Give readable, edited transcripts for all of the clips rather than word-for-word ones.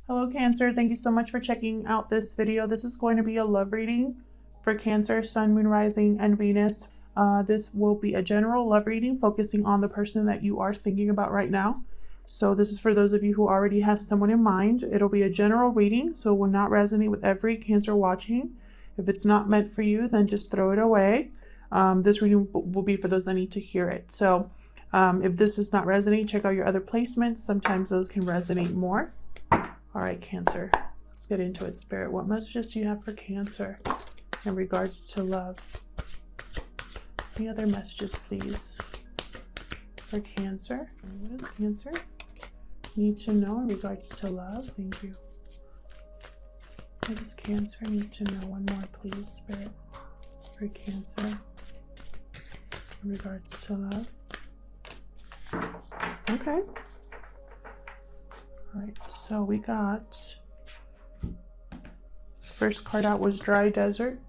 Hello Cancer, thank you so much for checking out this video. This is going to be a love reading for Cancer, Sun, Moon, Rising, and Venus. This will be a general love reading focusing on the person that you are thinking about right now. So this is for those of you who already have someone in mind. It'll be a general reading, so it will not resonate with every Cancer watching. If it's not meant for you, then just throw it away. This reading will be for those that need to hear it. So if this does not resonate, check out your other placements. Sometimes those can resonate more. All right, Cancer, let's get into it, Spirit. What messages do you have for Cancer in regards to love? Any other messages, please, for Cancer? What does Cancer need to know in regards to love? Thank you. What does Cancer need to know? One more, please, Spirit, for Cancer in regards to love. Okay. All right, so we got, first card out was Dry Desert,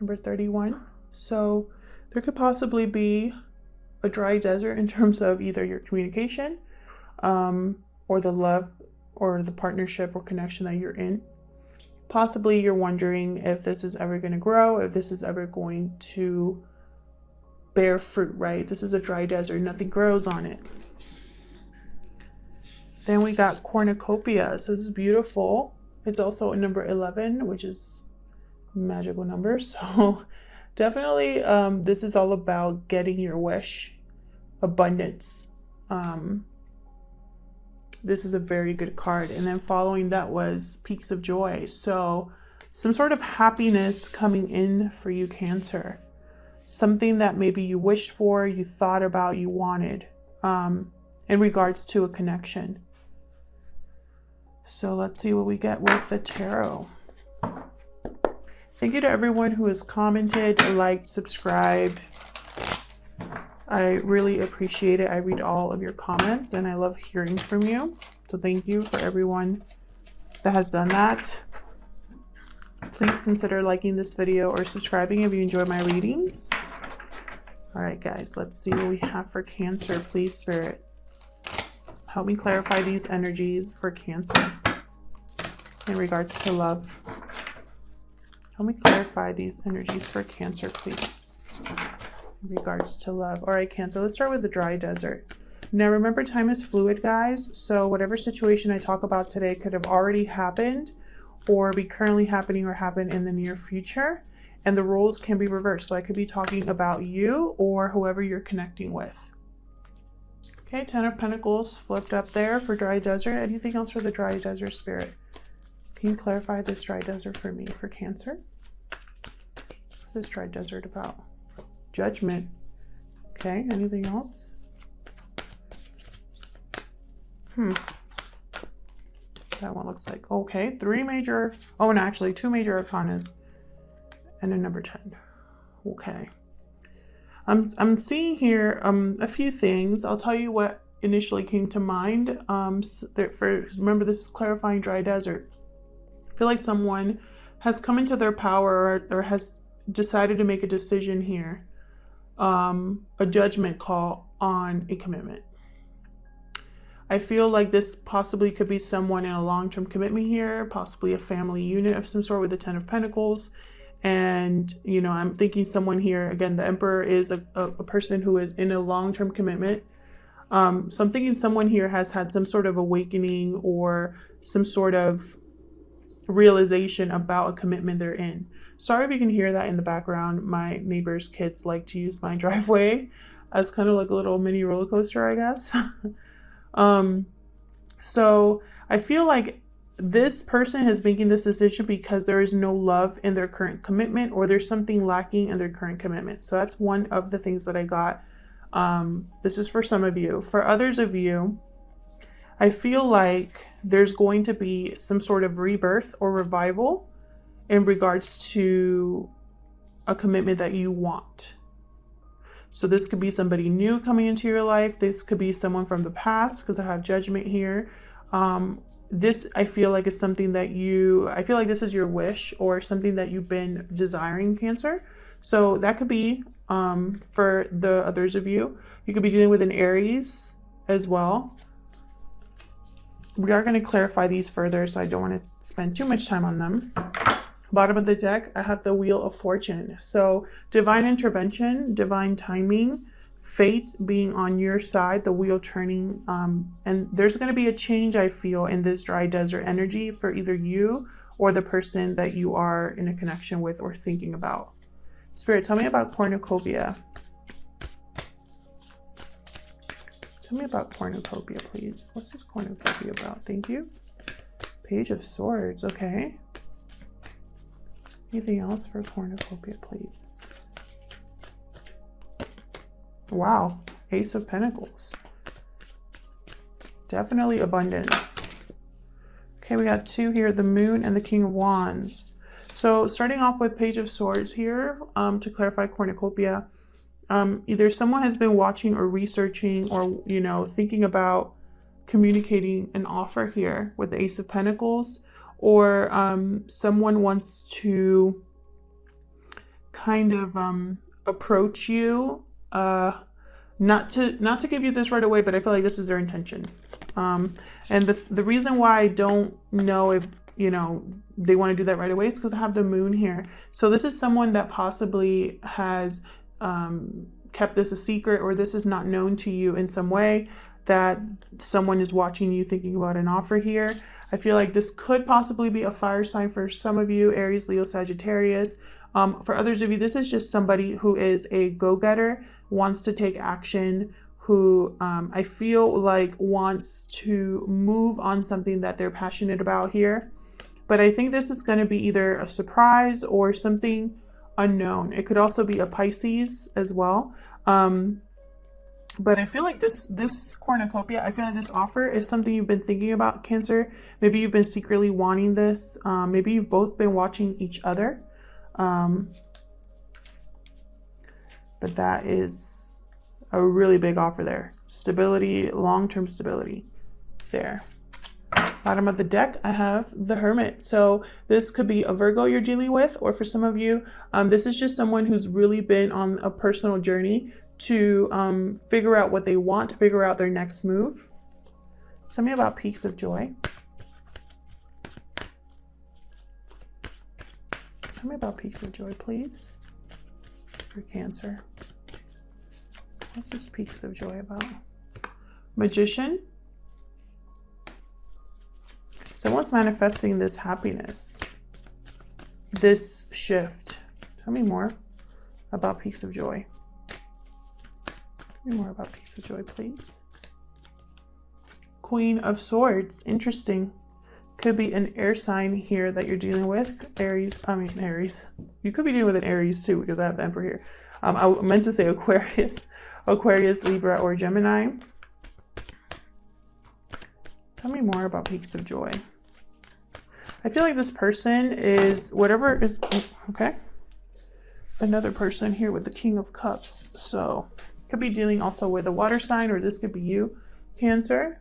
number 31. So there could possibly be a dry desert in terms of either your communication or the love or the partnership or connection that you're in. Possibly you're wondering if this is ever going to grow, if this is ever going to bear fruit, right? This is a dry desert, nothing grows on it. Then we got cornucopia. So this is beautiful. It's also a number 11, which is a magical number. So definitely this is all about getting your wish, abundance. This is a very good card. And then following that was Peaks of Joy. So some sort of happiness coming in for you, Cancer. Something that maybe you wished for, you thought about, you wanted in regards to a connection. So let's see what we get with the tarot. Thank you to everyone who has commented, liked, subscribed. I really appreciate it. I read all of your comments and I love hearing from you. So thank you for everyone that has done that. Please consider liking this video or subscribing if you enjoy my readings. All right, guys, let's see what we have for Cancer. Please, Spirit, help me clarify these energies for Cancer in regards to love. Help me clarify these energies for Cancer, please, in regards to love. All right, Cancer, let's start with the dry desert. Now, remember, time is fluid, guys. So whatever situation I talk about today could have already happened or be currently happening or happen in the near future. And the roles can be reversed. So I could be talking about you or whoever you're connecting with. Okay, 10 of Pentacles flipped up there for dry desert. Anything else for the dry desert, Spirit? Can you clarify this dry desert for me for Cancer? What's this dry desert about? Judgment. Okay, anything else? That one looks like, okay, three major, oh, and actually two major arcanas and a number 10. Okay. I'm seeing here a few things. I'll tell you what initially came to mind. Remember, this is clarifying dry desert. I feel like someone has come into their power or has decided to make a decision here. A judgment call on a commitment. I feel like this possibly could be someone in a long-term commitment here, possibly a family unit of some sort with the 10 of Pentacles. And, you know, I'm thinking someone here, again, the Emperor is a person who is in a long-term commitment. So I'm thinking someone here has had some sort of awakening or some sort of realization about a commitment they're in. Sorry if you can hear that in the background. My neighbor's kids like to use my driveway as kind of like a little mini roller coaster, I guess. So I feel like this person is making this decision because there is no love in their current commitment or there's something lacking in their current commitment. So that's one of the things that I got. This is for some of you. For others of you, I feel like there's going to be some sort of rebirth or revival in regards to a commitment that you want. So this could be somebody new coming into your life. This could be someone from the past because I have Judgment here. This, I feel like, is something that I feel like this is your wish or something that you've been desiring, Cancer. So that could be for the others of you. You could be dealing with an Aries as well. We are going to clarify these further, so I don't want to spend too much time on them. Bottom of the deck, I have the Wheel of Fortune. So divine intervention, divine timing, fate being on your side, the wheel turning. And there's going to be a change, I feel, in this dry desert energy for either you or the person that you are in a connection with or thinking about. Spirit, tell me about cornucopia. Tell me about cornucopia, please. What's this cornucopia about? Thank you. Page of Swords. Okay. Anything else for cornucopia, please? Wow. Ace of Pentacles. Definitely abundance. Okay, we got 2 here. The Moon and the King of Wands. So starting off with Page of Swords here, to clarify cornucopia, either someone has been watching or researching or, you know, thinking about communicating an offer here with the Ace of Pentacles, or someone wants to kind of approach you, not to give you this right away, but I feel like this is their intention. And the reason why I don't know if, you know, they want to do that right away is because I have the Moon here. So this is someone that possibly has kept this a secret, or this is not known to you in some way, that someone is watching you thinking about an offer here. I feel like this could possibly be a fire sign for some of you, Aries, Leo, Sagittarius. For others of you, this is just somebody who is a go-getter, wants to take action, who I feel like wants to move on something that they're passionate about here. But I think this is going to be either a surprise or something unknown. It could also be a Pisces as well. But I feel like this cornucopia, I feel like this offer is something you've been thinking about, Cancer. Maybe you've been secretly wanting this. Maybe you've both been watching each other. But that is a really big offer there. Stability, long-term stability there. Bottom of the deck, I have the Hermit. So this could be a Virgo you're dealing with, or for some of you, this is just someone who's really been on a personal journey to figure out what they want, to figure out their next move. Tell me about Peaks of Joy. Tell me about Peaks of Joy, please, for Cancer. What's this Peaks of Joy about? Magician. Someone's manifesting this happiness, this shift. Tell me more about Peaks of Joy. Tell me more about Peaks of Joy, please. Queen of Swords. Interesting. Could be an air sign here that you're dealing with. Aries. You could be dealing with an Aries too, because I have the Emperor here. I meant to say Aquarius. Aquarius, Libra, or Gemini. Tell me more about Peaks of Joy. I feel like this person is whatever is okay. Another person here with the King of Cups. So could be dealing also with a water sign, or this could be you, Cancer.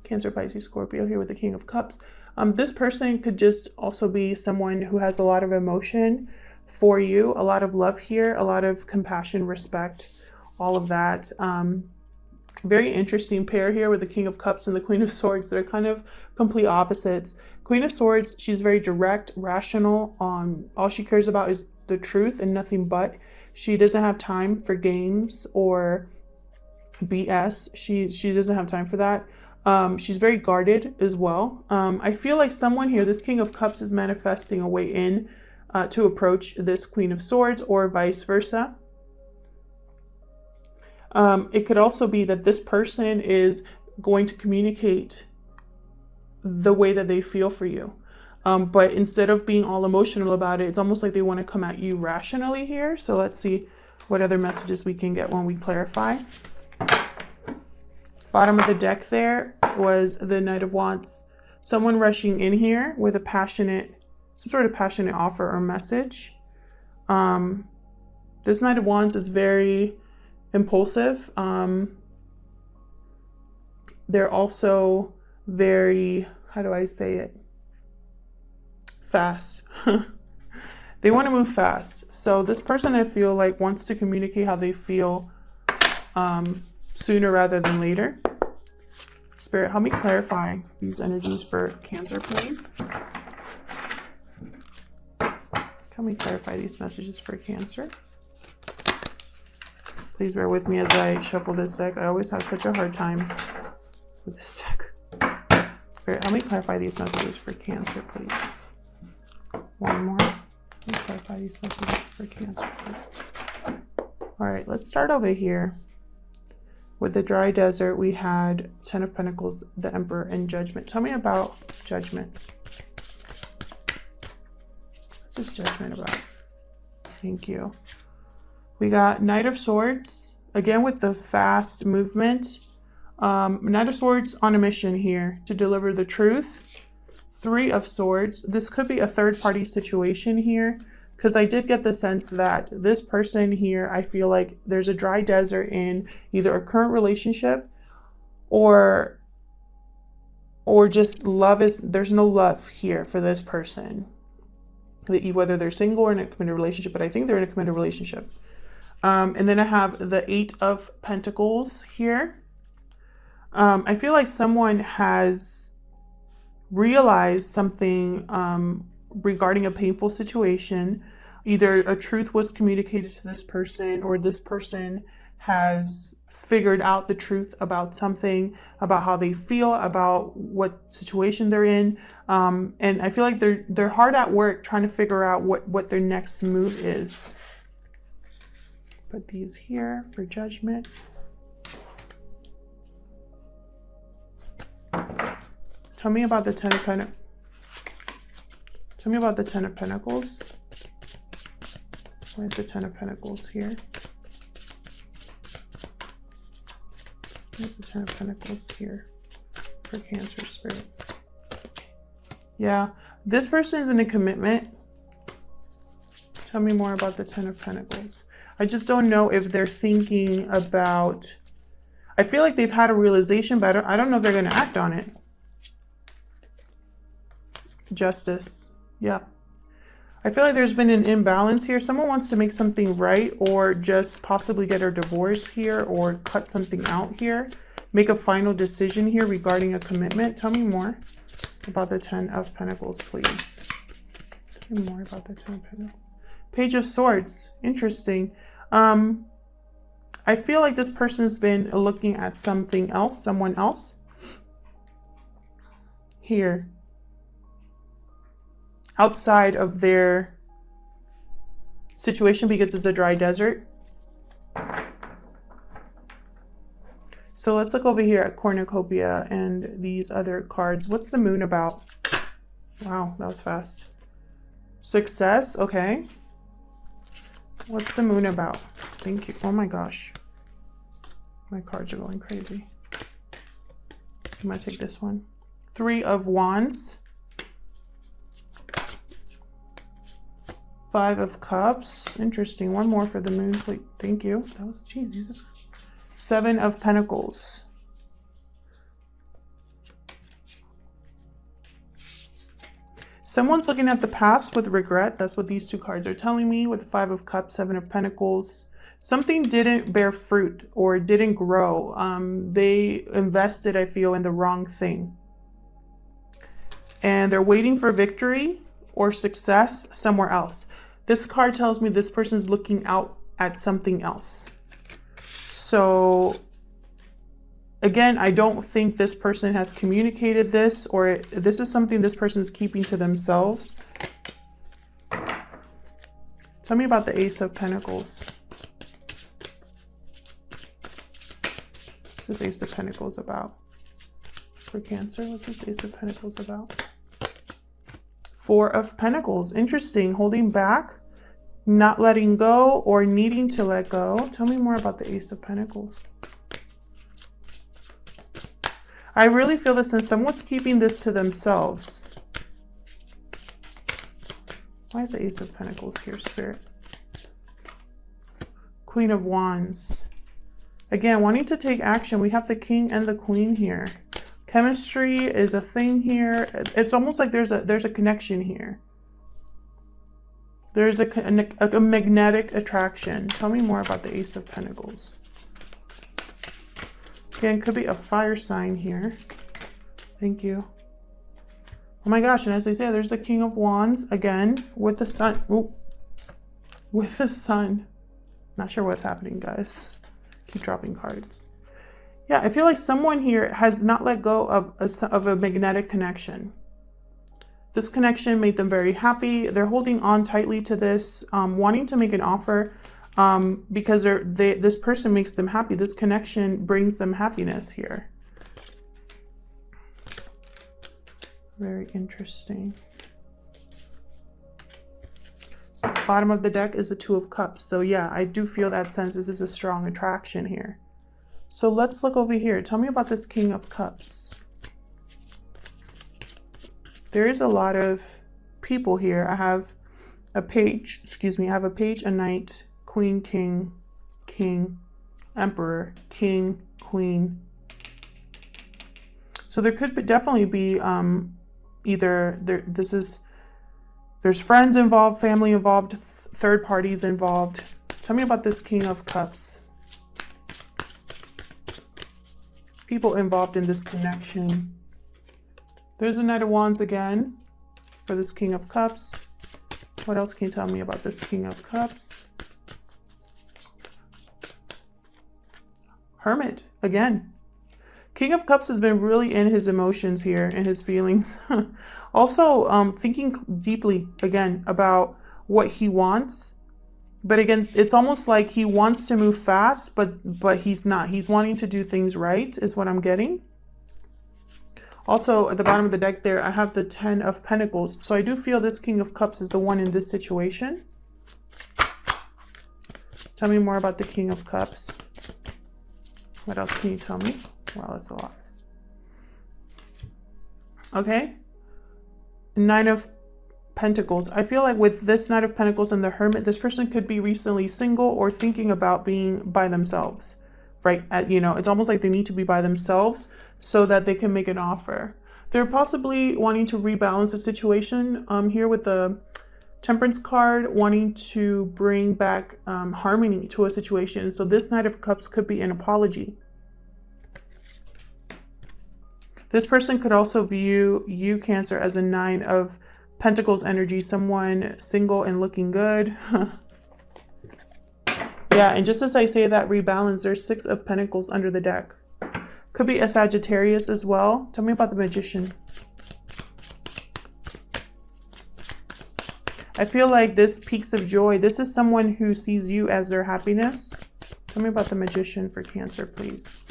Cancer, Pisces, Scorpio here with the King of Cups. This person could just also be someone who has a lot of emotion for you, a lot of love here, a lot of compassion, respect, all of that. Very interesting pair here with the King of Cups and the Queen of Swords. They're kind of complete opposites. Queen of Swords, she's very direct, rational. All she cares about is the truth and nothing but. She doesn't have time for games or BS. She doesn't have time for that. She's very guarded as well. I feel like someone here, this King of Cups, is manifesting a way in to approach this Queen of Swords, or vice versa. It could also be that this person is going to communicate the way that they feel for you. But instead of being all emotional about it, it's almost like they want to come at you rationally here. So let's see what other messages we can get when we clarify. Bottom of the deck there was the Knight of Wands. Someone rushing in here with a passionate, some sort of passionate offer or message. This Knight of Wands is very impulsive. They're also very, how do I say it? Fast. They want to move fast. So this person, I feel like, wants to communicate how they feel sooner rather than later. Spirit, help me clarify these energies for Cancer, please. Help me clarify these messages for Cancer. Please bear with me as I shuffle this deck. I always have such a hard time with this deck. Spirit, help me clarify these messages for Cancer, please. One more. Let me clarify these messages for Cancer, please. All right, let's start over here. With the dry desert, we had 10 of Pentacles, the Emperor, and Judgment. Tell me about Judgment. What's this Judgment about? Thank you. We got Knight of Swords, again with the fast movement. Knight of Swords on a mission here to deliver the truth. Three of Swords. This could be a third-party situation here, because I did get the sense that this person here, I feel like there's a dry desert in either a current relationship or just there's no love here for this person. Whether they're single or in a committed relationship, but I think they're in a committed relationship. And then I have the 8 of Pentacles here. I feel like someone has realized something regarding a painful situation. Either a truth was communicated to this person, or this person has figured out the truth about something, about how they feel, about what situation they're in. And I feel like they're hard at work trying to figure out what their next move is. Put these here for Judgment. Tell me about the 10 of Pentacles. Tell me about the 10 of Pentacles. Where's the 10 of Pentacles here? Where's the 10 of Pentacles here for Cancer, Spirit? Yeah, this person is in a commitment. Tell me more about the 10 of Pentacles. I just don't know if they're thinking about... I feel like they've had a realization, but I don't know if they're going to act on it. Justice. Yeah. I feel like there's been an imbalance here. Someone wants to make something right, or just possibly get a divorce here, or cut something out here. Make a final decision here regarding a commitment. Tell me more about the 10 of Pentacles, please. Tell me more about the 10 of Pentacles. Page of Swords. Interesting. I feel like this person's been looking at something else, someone else. Here. Outside of their situation, because it's a dry desert. So let's look over here at Cornucopia and these other cards. What's the Moon about? Wow, that was fast. Success, okay. What's the Moon about? Thank you. Oh my gosh. My cards are going crazy. I'm gonna take this one. 3 of Wands. 5 of Cups. Interesting. One more for the Moon, please. Thank you. That was, geez, Jesus. 7 of Pentacles. Someone's looking at the past with regret. That's what these two cards are telling me, with the 5 of Cups, 7 of Pentacles. Something didn't bear fruit or didn't grow. They invested, I feel, in the wrong thing. And they're waiting for victory or success somewhere else. This card tells me this person's looking out at something else. So again, I don't think this person has communicated this, or this is something this person is keeping to themselves. Tell me about the Ace of Pentacles. What's this Ace of Pentacles about? For Cancer, what's this Ace of Pentacles about? 4 of Pentacles. Interesting. Holding back, not letting go, or needing to let go. Tell me more about the Ace of Pentacles. I really feel this, and someone's keeping this to themselves. Why is the Ace of Pentacles here, Spirit? Queen of Wands. Again, wanting to take action. We have the King and the Queen here. Chemistry is a thing here. It's almost like there's a connection here. There's a magnetic attraction. Tell me more about the Ace of Pentacles. Again, could be a fire sign here. Thank you. Oh my gosh, and as I say, there's the King of Wands again with the sun. Ooh. With the sun. Not sure what's happening, guys. Keep dropping cards. Yeah, I feel like someone here has not let go of a magnetic connection. This connection made them very happy. They're holding on tightly to this, wanting to make an offer because this person makes them happy. This connection brings them happiness here. Very interesting. Bottom of the deck is the Two of Cups. So yeah, I do feel that sense. This is a strong attraction here. So let's look over here. Tell me about this King of Cups. There is a lot of people here. I have a page, excuse me, I have a page, a knight, queen, king, king, emperor, king, queen. So there could definitely be either there's friends involved, family involved, third parties involved. Tell me about this King of Cups. People involved in this connection. There's a Knight of Wands again for this King of Cups. What else can you tell me about this King of Cups? Hermit again. King of Cups has been really in his emotions here and his feelings. Also, thinking deeply again about what he wants. But again, it's almost like he wants to move fast, but he's not. He's wanting to do things right, is what I'm getting. Also, at the bottom of the deck there, I have the 10 of Pentacles. So I do feel this King of Cups is the one in this situation. Tell me more about the King of Cups. What else can you tell me? Wow, that's a lot. Okay. Nine of Pentacles. I feel like with this Knight of Pentacles and the Hermit, this person could be recently single or thinking about being by themselves, right? It's almost like they need to be by themselves so that they can make an offer. They're possibly wanting to rebalance the situation here with the Temperance card, wanting to bring back harmony to a situation. So this Knight of Cups could be an apology. This person could also view you, Cancer, as a Nine of Pentacles energy, someone single and looking good. Yeah, and just as I say that rebalance, there's 6 of Pentacles under the deck. Could be a Sagittarius as well. Tell me about the Magician. I feel like this peaks of joy. This is someone who sees you as their happiness. Tell me about the Magician for Cancer, please.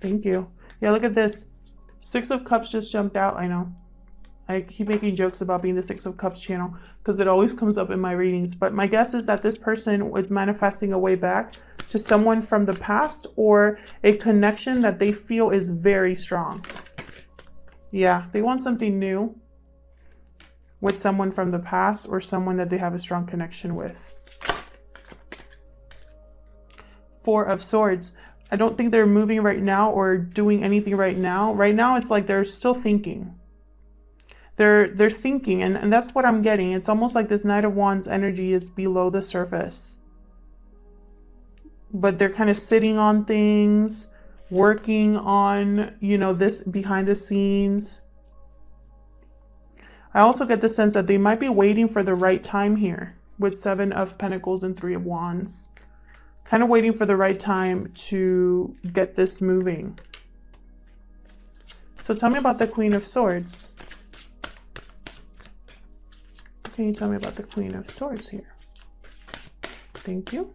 Thank you. Yeah, look at this. 6 of Cups just jumped out. I know. I keep making jokes about being the 6 of Cups channel because it always comes up in my readings. But my guess is that this person is manifesting a way back to someone from the past or a connection that they feel is very strong. Yeah, they want something new with someone from the past or someone that they have a strong connection with. 4 of Swords. I don't think they're moving right now or doing anything right now. Right now, it's like they're still thinking. They're thinking, and that's what I'm getting. It's almost like this Knight of Wands energy is below the surface. But they're kind of sitting on things, working on, this behind the scenes. I also get the sense that they might be waiting for the right time here with 7 of Pentacles and 3 of Wands. Kind of waiting for the right time to get this moving. So tell me about the Queen of Swords. Can you tell me about the Queen of Swords here? Thank you.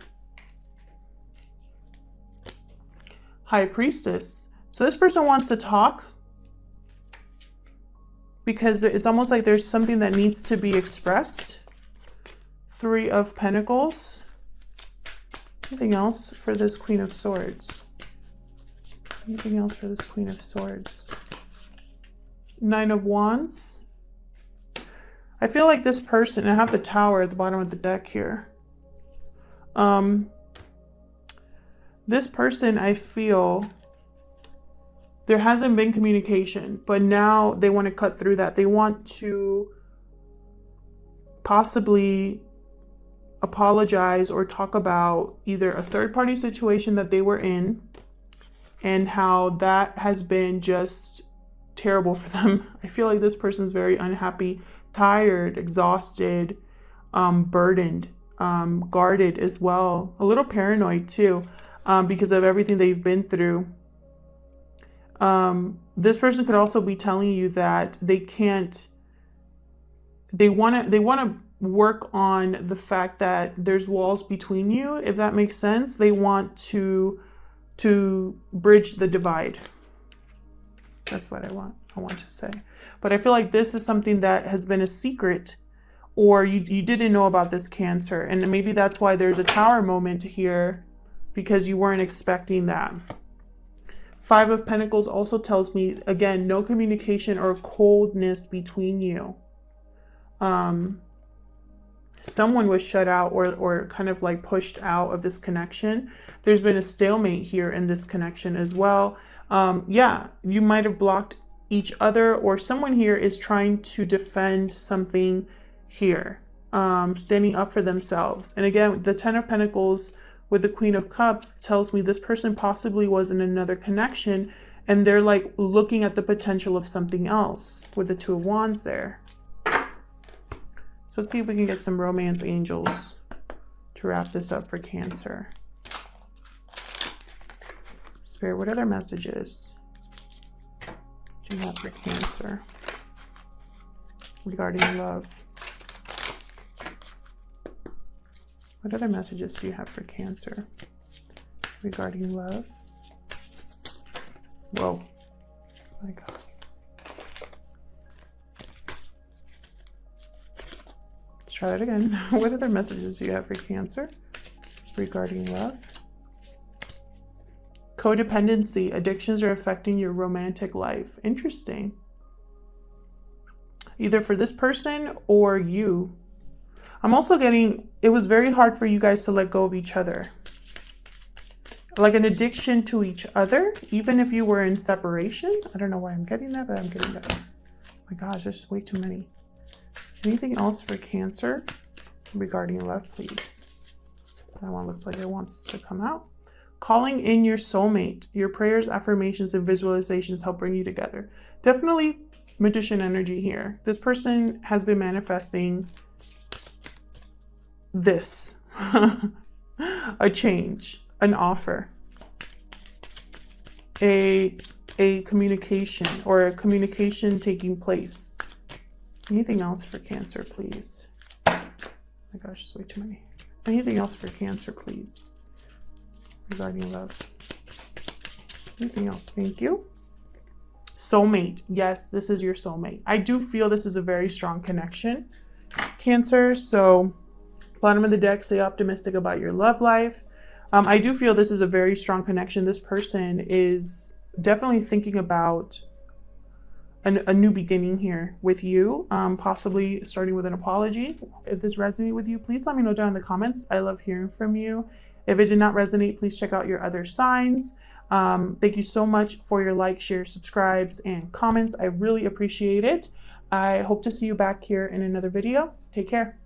High Priestess. So this person wants to talk because it's almost like there's something that needs to be expressed. 3 of Pentacles. Anything else for this Queen of Swords? Anything else for this Queen of Swords? 9 of Wands. I feel like this person, I have the Tower at the bottom of the deck here. This person, I feel there hasn't been communication, but now they want to cut through that. They want to possibly apologize or talk about either a third-party situation that they were in and how that has been just terrible for them. I feel like this person's very unhappy, tired, exhausted, burdened, guarded as well, a little paranoid too, because of everything they've been through. This person could also be telling you that they want to work on the fact that there's walls between you, if that makes sense. They want to bridge the divide. That's what I want to say. But I feel like this is something that has been a secret, or you didn't know about this, Cancer. And maybe that's why there's a Tower moment here, because you weren't expecting that. 5 of Pentacles also tells me, again, no communication or coldness between you. Someone was shut out or kind of like pushed out of this connection. There's been a stalemate here in this connection as well. Yeah, you might have blocked each other, or someone here is trying to defend something here, standing up for themselves. And again, the 10 of Pentacles with the Queen of Cups tells me this person possibly was in another connection, and they're like looking at the potential of something else with the 2 of Wands there. So let's see if we can get some romance angels to wrap this up for Cancer. Spirit, what other messages do you have for Cancer regarding love? What other messages do you have for Cancer regarding love? Whoa. My God. Let's try that again. What other messages do you have for Cancer regarding love? Codependency. Addictions are affecting your romantic life. Interesting. Either for this person or you. I'm also getting, it was very hard for you guys to let go of each other. Like an addiction to each other, even if you were in separation. I don't know why I'm getting that, but I'm getting that. Oh my gosh, there's way too many. Anything else for Cancer regarding love, please? That one looks like it wants to come out. Calling in your soulmate. Your prayers, affirmations, and visualizations help bring you together. Definitely Magician energy here. This person has been manifesting this. A change, an offer, a communication, or a communication taking place. Anything else for Cancer, please? Oh my gosh, it's way too many. Anything else for Cancer, please, regarding love? Anything else? Thank you. Soulmate. Yes, this is your soulmate. I do feel this is a very strong connection, Cancer. So bottom of the deck, stay optimistic about your love life. I do feel this is a very strong connection. This person is definitely thinking about a new beginning here with you, possibly starting with an apology. If this resonated with you, please let me know down in the comments. I love hearing from you. If it did not resonate, please check out your other signs. Thank you so much for your likes, shares, subscribes, and comments. I really appreciate it. I hope to see you back here in another video. Take care.